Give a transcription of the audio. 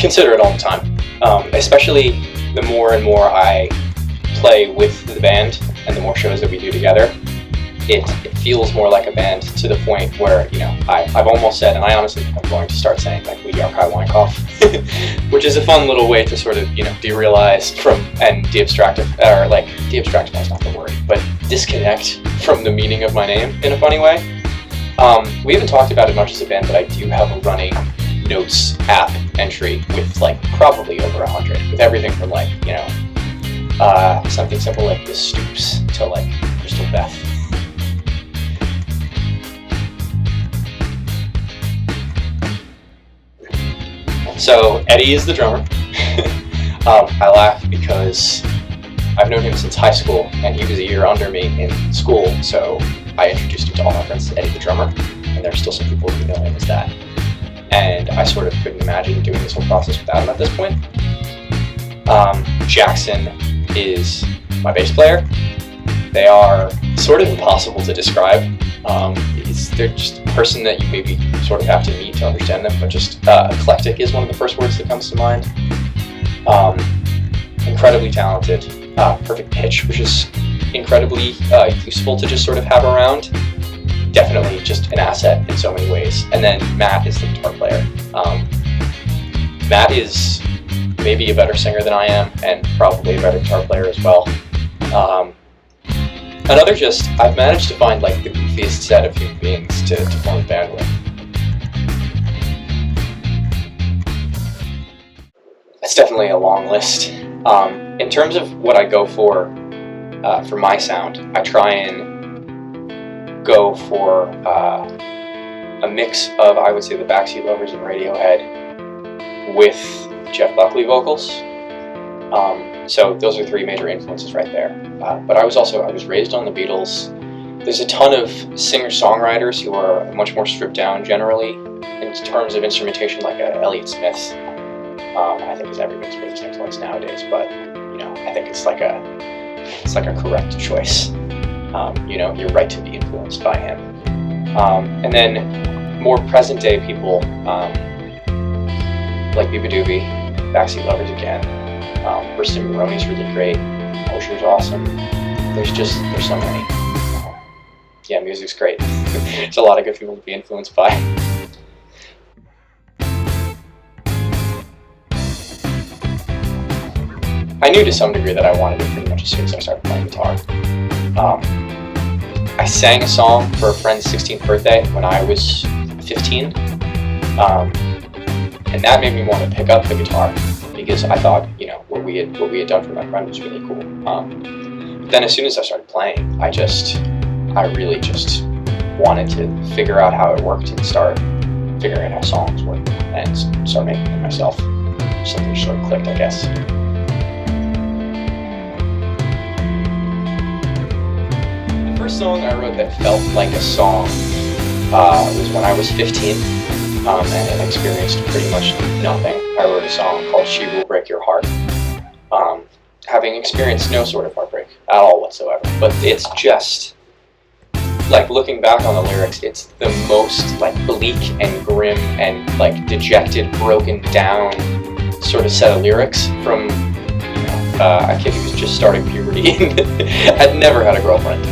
consider it all the time, especially the more and more I play with the band and the more shows that we do together. It feels more like a band, to the point where, you know, I've almost said, and I honestly think I'm going to start saying, like, we are Kai Weinkauf, which is a fun little way to sort of, you know, derealize from, and de-abstract, or like, de-abstract is not the word, but disconnect from the meaning of my name in a funny way. We haven't talked about it much as a band, but I do have a running notes app entry with, like, probably over 100, with everything from, like, you know, something simple like The Stoops to, like, Crystal Beth. So Eddie is the drummer. I laugh because I've known him since high school, and he was a year under me in school, so I introduced him to all my friends as Eddie the drummer, and there's still some people who know him as that. And I sort of couldn't imagine doing this whole process without him at this point. Jackson is my bass player. They are sort of impossible to describe. They're just a person that you maybe sort of have to meet to understand them, but just eclectic is one of the first words that comes to mind. Incredibly talented, perfect pitch, which is incredibly useful to just sort of have around. Definitely just an asset in so many ways. And then Matt is the guitar player. Matt is maybe a better singer than I am, and probably a better guitar player as well. Another just, I've managed to find, like, the goofiest set of human beings to form a band with. It's definitely a long list. In terms of what I go for my sound, I try and go for a mix of, I would say, the Backseat Lovers and Radiohead with Jeff Buckley vocals. So those are three major influences right there. But I was raised on the Beatles. There's a ton of singer-songwriters who are much more stripped down generally in terms of instrumentation, like Elliott Smith. I think is everybody's greatest influence nowadays, but you know, I think it's like a correct choice. You know, you're right to be influenced by him. And then more present-day people like Biba Doobie, Backseat Lovers again. Bristol Maroney's really great. Osher's awesome. There's so many. Yeah, music's great. There's a lot of good people to be influenced by. I knew to some degree that I wanted it pretty much as soon as I started playing guitar. I sang a song for a friend's 16th birthday when I was 15, and that made me want to pick up the guitar, because I thought, you know, what we had done for my friend was really cool. But then as soon as I started playing, I really just wanted to figure out how it worked and start figuring out how songs work and start making them myself. Something just sort of clicked, I guess. The first song I wrote that felt like a song was when I was 15 and had experienced pretty much nothing. I wrote a song called She Will Break Your Heart, having experienced no sort of heartbreak at all whatsoever. But it's just, like, looking back on the lyrics, it's the most, like, bleak and grim and, like, dejected, broken down sort of set of lyrics from, you know, a kid who was just starting puberty and had never had a girlfriend.